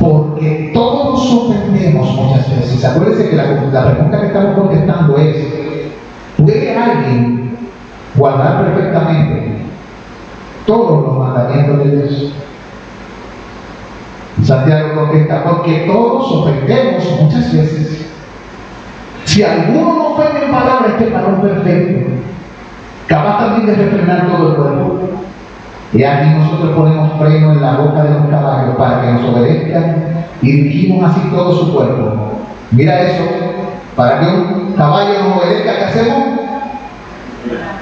porque todos ofendemos muchas veces. Acuérdense que la pregunta que estamos contestando es, ¿puede alguien guardar perfectamente todos los mandamientos de Dios? Santiago contesta, porque todos ofendemos muchas veces. Si alguno no ofende en palabras, este varón perfecto, capaz también de refrenar todo el cuerpo. Y aquí nosotros ponemos freno en la boca de los caballos para que nos obedezcan y dirigimos así todo su cuerpo. Mira eso, para que un caballo nos obedezca, ¿qué hacemos?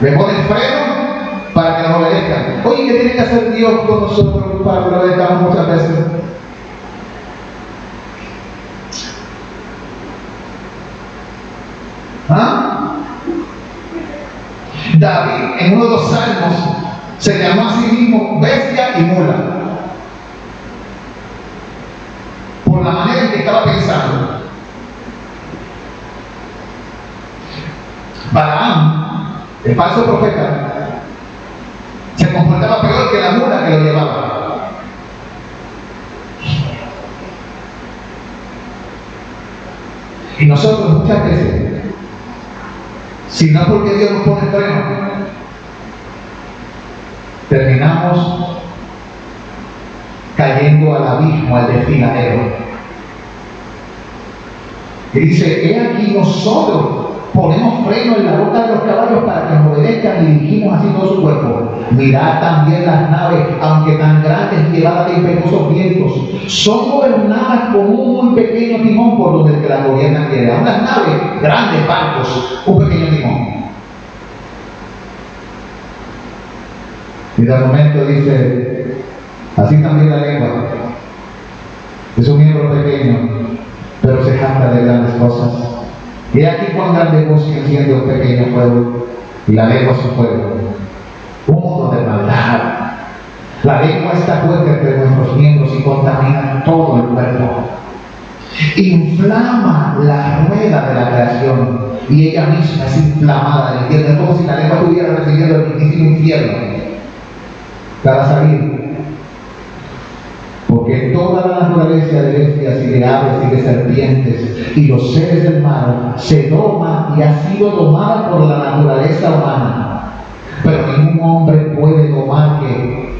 Le pones freno para que nos obedezcan. Oye, ¿qué tiene que hacer Dios con nosotros para que lo obedezcamos muchas veces? ¿Ah? David, en uno de los salmos, se llamó a sí mismo bestia y mula, por la manera en que estaba pensando. Balaam, el falso profeta, se comportaba peor que la mula que lo llevaba. Y nosotros muchas veces, si no es porque Dios nos pone freno, terminamos cayendo al abismo, al desfiladero. Y dice, he aquí nosotros ponemos freno en la boca de los caballos para que nos obedezcan y dirigimos así todo su cuerpo. Mirad también las naves, aunque tan grandes y llevadas de impetuosos vientos, son gobernadas con un muy pequeño timón por donde el que las gobierna quiere. A unas naves, grandes barcos, un pequeño timón. Y de momento dice, así también la lengua. Es un miembro pequeño, pero se jacta de grandes cosas. Y aquí cuán grande voz que enciende un pequeño fuego, y la lengua su fuego. Un mundo de maldad. La lengua está fuerte entre nuestros miembros y contamina todo el cuerpo. Inflama la rueda de la creación, y ella misma es inflamada. ¿Entiendes? Como si la lengua estuviera recibiendo el mismísimo infierno para salir. Porque toda la naturaleza de bestias y de aves y de serpientes y los seres del mar se doma y ha sido domada por la naturaleza humana. Pero ningún hombre puede domar que...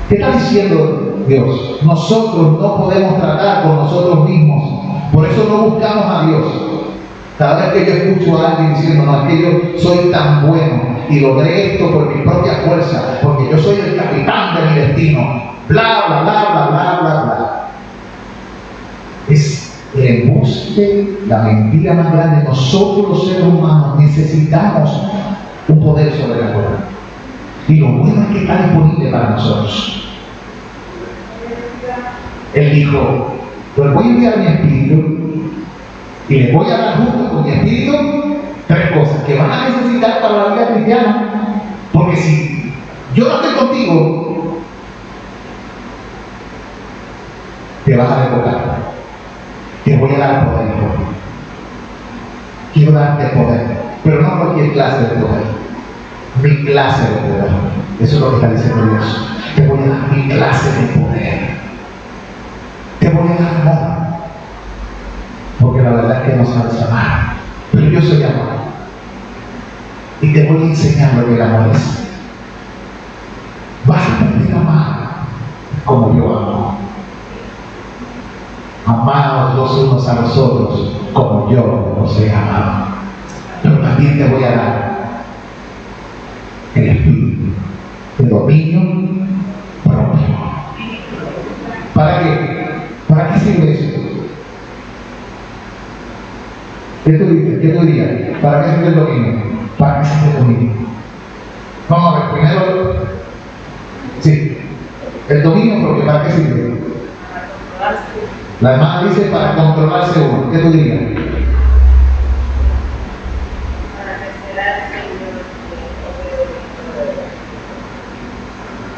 ¿Qué está diciendo Dios? Nosotros no podemos tratar con nosotros mismos. Por eso no buscamos a Dios. Cada vez que yo escucho a alguien diciendo, no, es que yo soy tan bueno y logré esto por mi propia fuerza, porque yo soy el capitán de mi destino, bla, bla, bla, bla, bla, bla, bla. Es el embuste, la mentira más grande. Nosotros los seres humanos necesitamos un poder sobrenatural. Y lo bueno es que está disponible para nosotros. Él dijo, pues voy a enviar mi espíritu y les voy a dar junto con mi espíritu 3 cosas que van a necesitar para la vida cristiana. Porque si yo no estoy contigo, te vas a revocar. Te voy a dar poder. Quiero darte poder, pero no cualquier clase de poder. Mi clase de poder. Eso es lo que está diciendo Dios. Te voy a dar mi clase de poder. Te voy a dar amor. Porque la verdad es que no sabes amar. Pero yo soy amor. Y te voy a enseñar lo que el amor es. Vas a aprender a amar como yo amo. Amaos los unos a los otros como yo os he amado. Pero también te voy a dar el espíritu de dominio ¿Para qué sirve el dominio? ¿Para qué sirve el dominio? Vamos a ver, primero, sí, el dominio, porque ¿para qué sirve? La hermana dice para controlarse uno. ¿Qué tú dirías?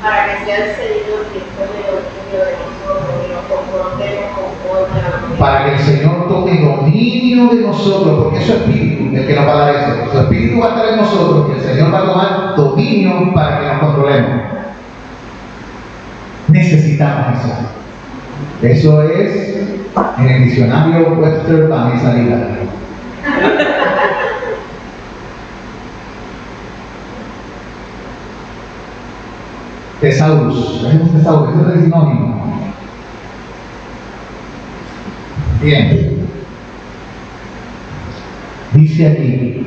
Para que sea el Señor que tome dominio de nosotros y nos comportemos conforme a la voluntad. Para que el Señor tome dominio de nosotros, porque es su espíritu el que nos va a dar eso. Su espíritu va a estar en nosotros y el Señor va a tomar dominio para que nos controlemos. Necesitamos eso. Eso es en el diccionario Webster para mi salida. Tesaurus, es un tesaurus, eso es el sinónimo. Bien. Dice aquí,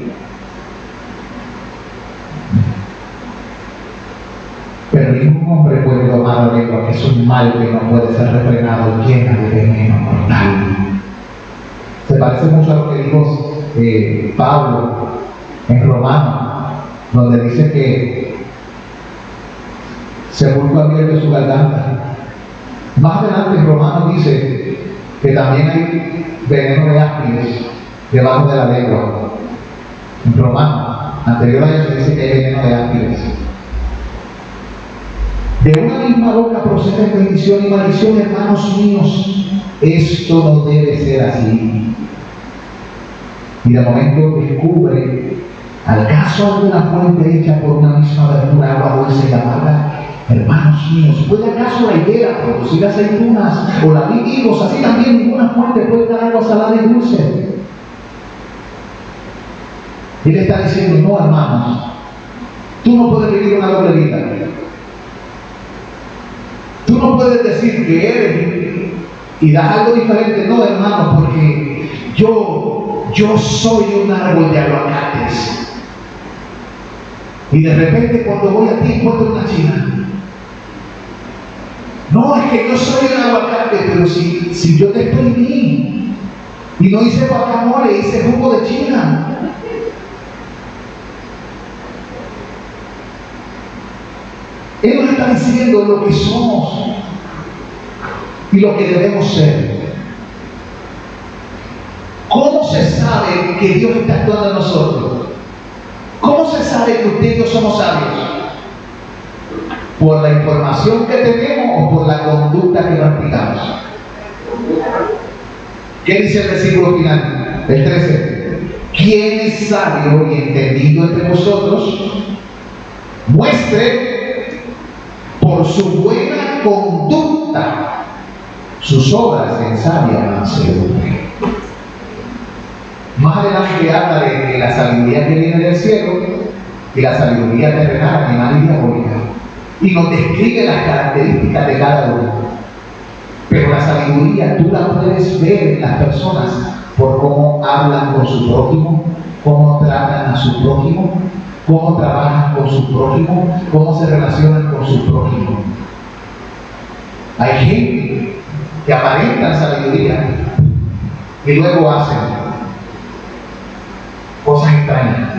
pero ningún hombre puede domar la lengua, que es un mal que no puede ser refrenado, llena de veneno mortal. Se parece mucho a lo que dijo Pablo en Romanos, donde dice que sepulcro abierto de su garganta. Más adelante en Romanos dice que también hay veneno de áspides debajo de la lengua. En Romanos, anterior a eso, dice que hay veneno de áspides. De una misma boca proceden bendición y maldición, hermanos míos. Esto no debe ser así. Y de momento descubre, ¿acaso alguna fuente hecha por una misma verdura, agua dulce y amarga? Hermanos míos, ¿puede acaso la higuera producir aceitunas o la vid higos? Así también ninguna fuente puede dar agua salada y dulce. Él está diciendo, no, hermanos, tú no puedes vivir una doble vida. Tú no puedes decir que eres y das algo diferente. No, hermanos, porque yo soy un árbol de aguacates. Y de repente cuando voy a ti encuentro una china. No, es que yo soy un aguacate, pero si yo te exprimí y no hice guacamole, hice jugo de china. Él nos está diciendo lo que somos y lo que debemos ser. ¿Cómo se sabe que Dios está actuando en nosotros? ¿Cómo se sabe que usted y yo somos sabios? ¿Por la información que tenemos o por la conducta que practicamos? ¿Qué dice el versículo final? El 13. ¿Quién es sabio y entendido entre vosotros? Muestre por su buena conducta sus obras en sabia mansedumbre. Más adelante habla de la sabiduría que viene del cielo y la sabiduría terrenal, animal y diabólica, y nos describe las características de cada uno. Pero la sabiduría tú la puedes ver en las personas por cómo hablan con su prójimo, cómo tratan a su prójimo, cómo trabajan con su prójimo, cómo se relacionan con su prójimo. Hay gente que aparenta sabiduría y luego hacen cosas extrañas.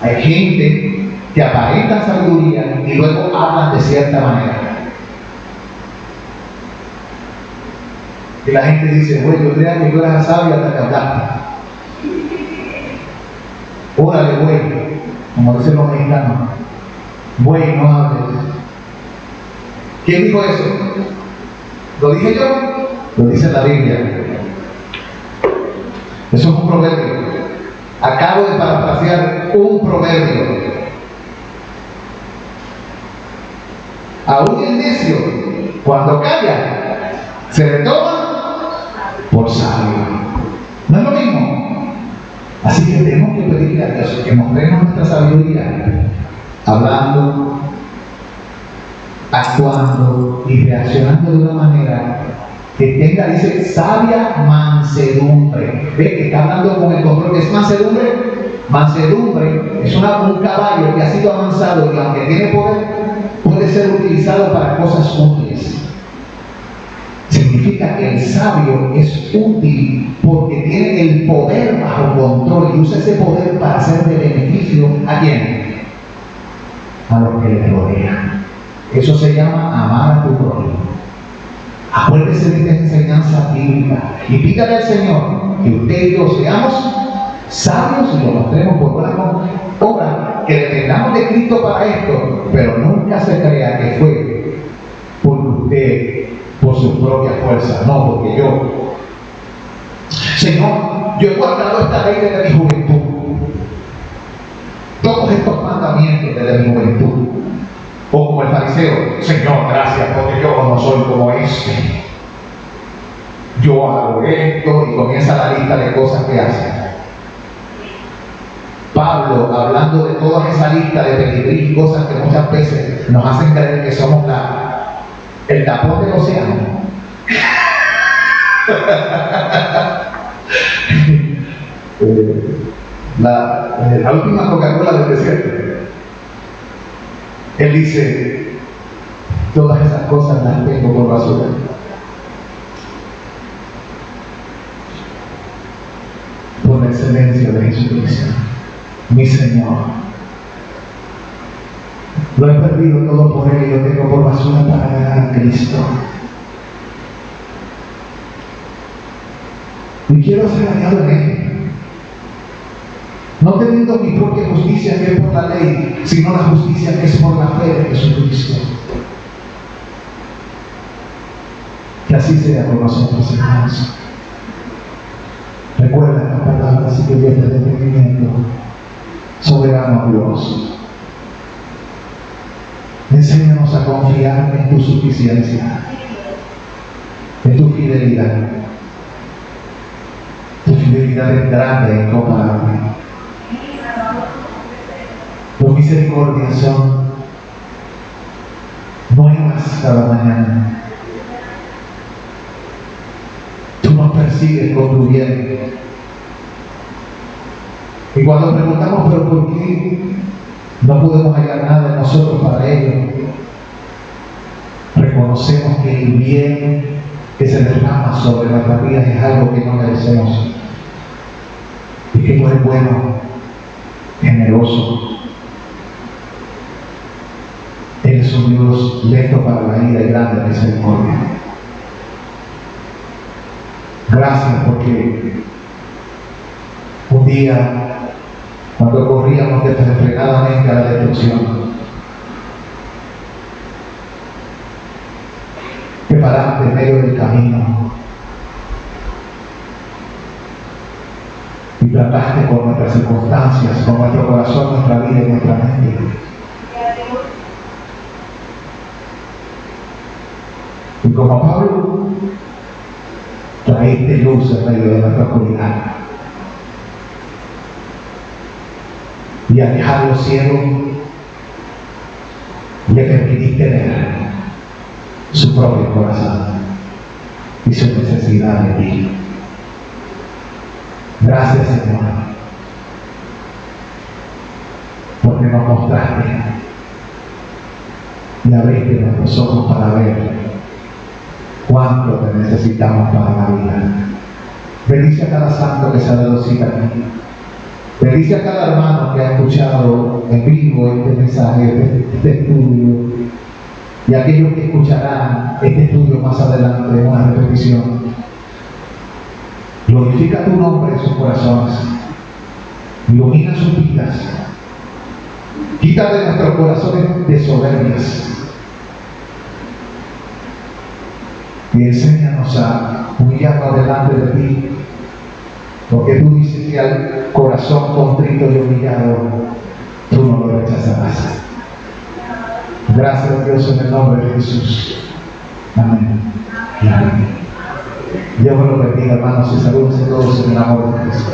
Hay gente que aparenta sabiduría y luego hablan de cierta manera. Y la gente dice, bueno, yo creía que tú eras sabio hasta que hablaste. Órale, güey, como dicen los mexicanos. Güey, no hables. ¿Quién dijo eso? ¿Lo dije yo? Lo dice la Biblia. Eso es un proverbio. Acabo de parafrasear un proverbio. Aún el necio, cuando calla, se le toma por sabio. ¿No es lo mismo? Así que tenemos que pedirle a Dios que mostremos nuestra sabiduría, hablando, actuando y reaccionando de una manera que tenga, dice, sabia mansedumbre. ¿Ve que está hablando con el control? ¿Qué es mansedumbre? Mansedumbre es un caballo que ha sido amansado y aunque tiene poder, puede ser utilizado para cosas útiles. Significa que el sabio es útil porque tiene el poder bajo control y usa ese poder para hacer de beneficio ¿a quién? A los que le rodean. Eso se llama amar a tu prójimo. Acuérdese de esta enseñanza bíblica y pídale al Señor que usted y yo seamos sabios y lo mostremos por buena obra, que dependamos de Cristo para esto, pero nunca se crea que fue porque usted, por su propia fuerza, no porque yo. Señor, yo he guardado esta ley desde mi juventud, todos estos mandamientos desde mi juventud. O como el fariseo, Señor, gracias porque yo no soy como este. Yo hago esto y comienza la lista de cosas que hace. Pablo, hablando de toda esa lista de peligros y cosas que muchas veces nos hacen creer que somos el tapón del océano. La última Coca-Cola del desierto. Él dice, todas esas cosas las tengo por basura. Por la excelencia de Jesucristo, mi Señor. Lo he perdido todo por Él y lo tengo por basura para ganar a Cristo. Y quiero ser hallado en Él. No teniendo mi propia justicia que es por la ley, sino la justicia que es por la fe de Jesucristo. Que así sea con nosotros, hermanos. Recuerda esta palabra si te viene de entendimiento. Soberano Dios, enséñanos a confiar en tu suficiencia, en tu fidelidad. Tu fidelidad es grande e incomparable. Tus misericordias son nuevas cada mañana. Tú nos persigues con tu bien. Y cuando preguntamos, ¿pero por qué no podemos hallar nada en nosotros para ello? Reconocemos que el bien que se derrama sobre nuestras vidas es algo que no merecemos. Y que tú eres bueno, generoso. Eres un Dios lento para la ira y grande de misericordia. Gracias porque un día, cuando corríamos desenfrenadamente a la destrucción, te paraste en medio del camino y trataste con nuestras circunstancias, con nuestro corazón, nuestra vida y nuestra mente. Y como Pablo, traíste luz en medio de nuestra oscuridad. Y al dejar los cielos, le permitiste ver su propio corazón y su necesidad de ti. Gracias, Señor, porque nos mostraste y abriste nuestros ojos para ver cuánto te necesitamos para la vida. Bendice a cada santo que se ha dado cita aquí. Bendice a cada hermano que ha escuchado en vivo este mensaje, este estudio, y a aquellos que escucharán este estudio más adelante en una repetición. Glorifica tu nombre en sus corazones. Ilumina sus vidas. Quita de nuestros corazones de soberbias. Y enséñanos a humillarnos delante de ti, porque tú dices que al corazón contrito y humillado tú no lo rechazarás. Gracias, Dios, en el nombre de Jesús. Amén. Amén. Dios me lo bendiga, hermanos, y salúdense todos en el amor de Cristo.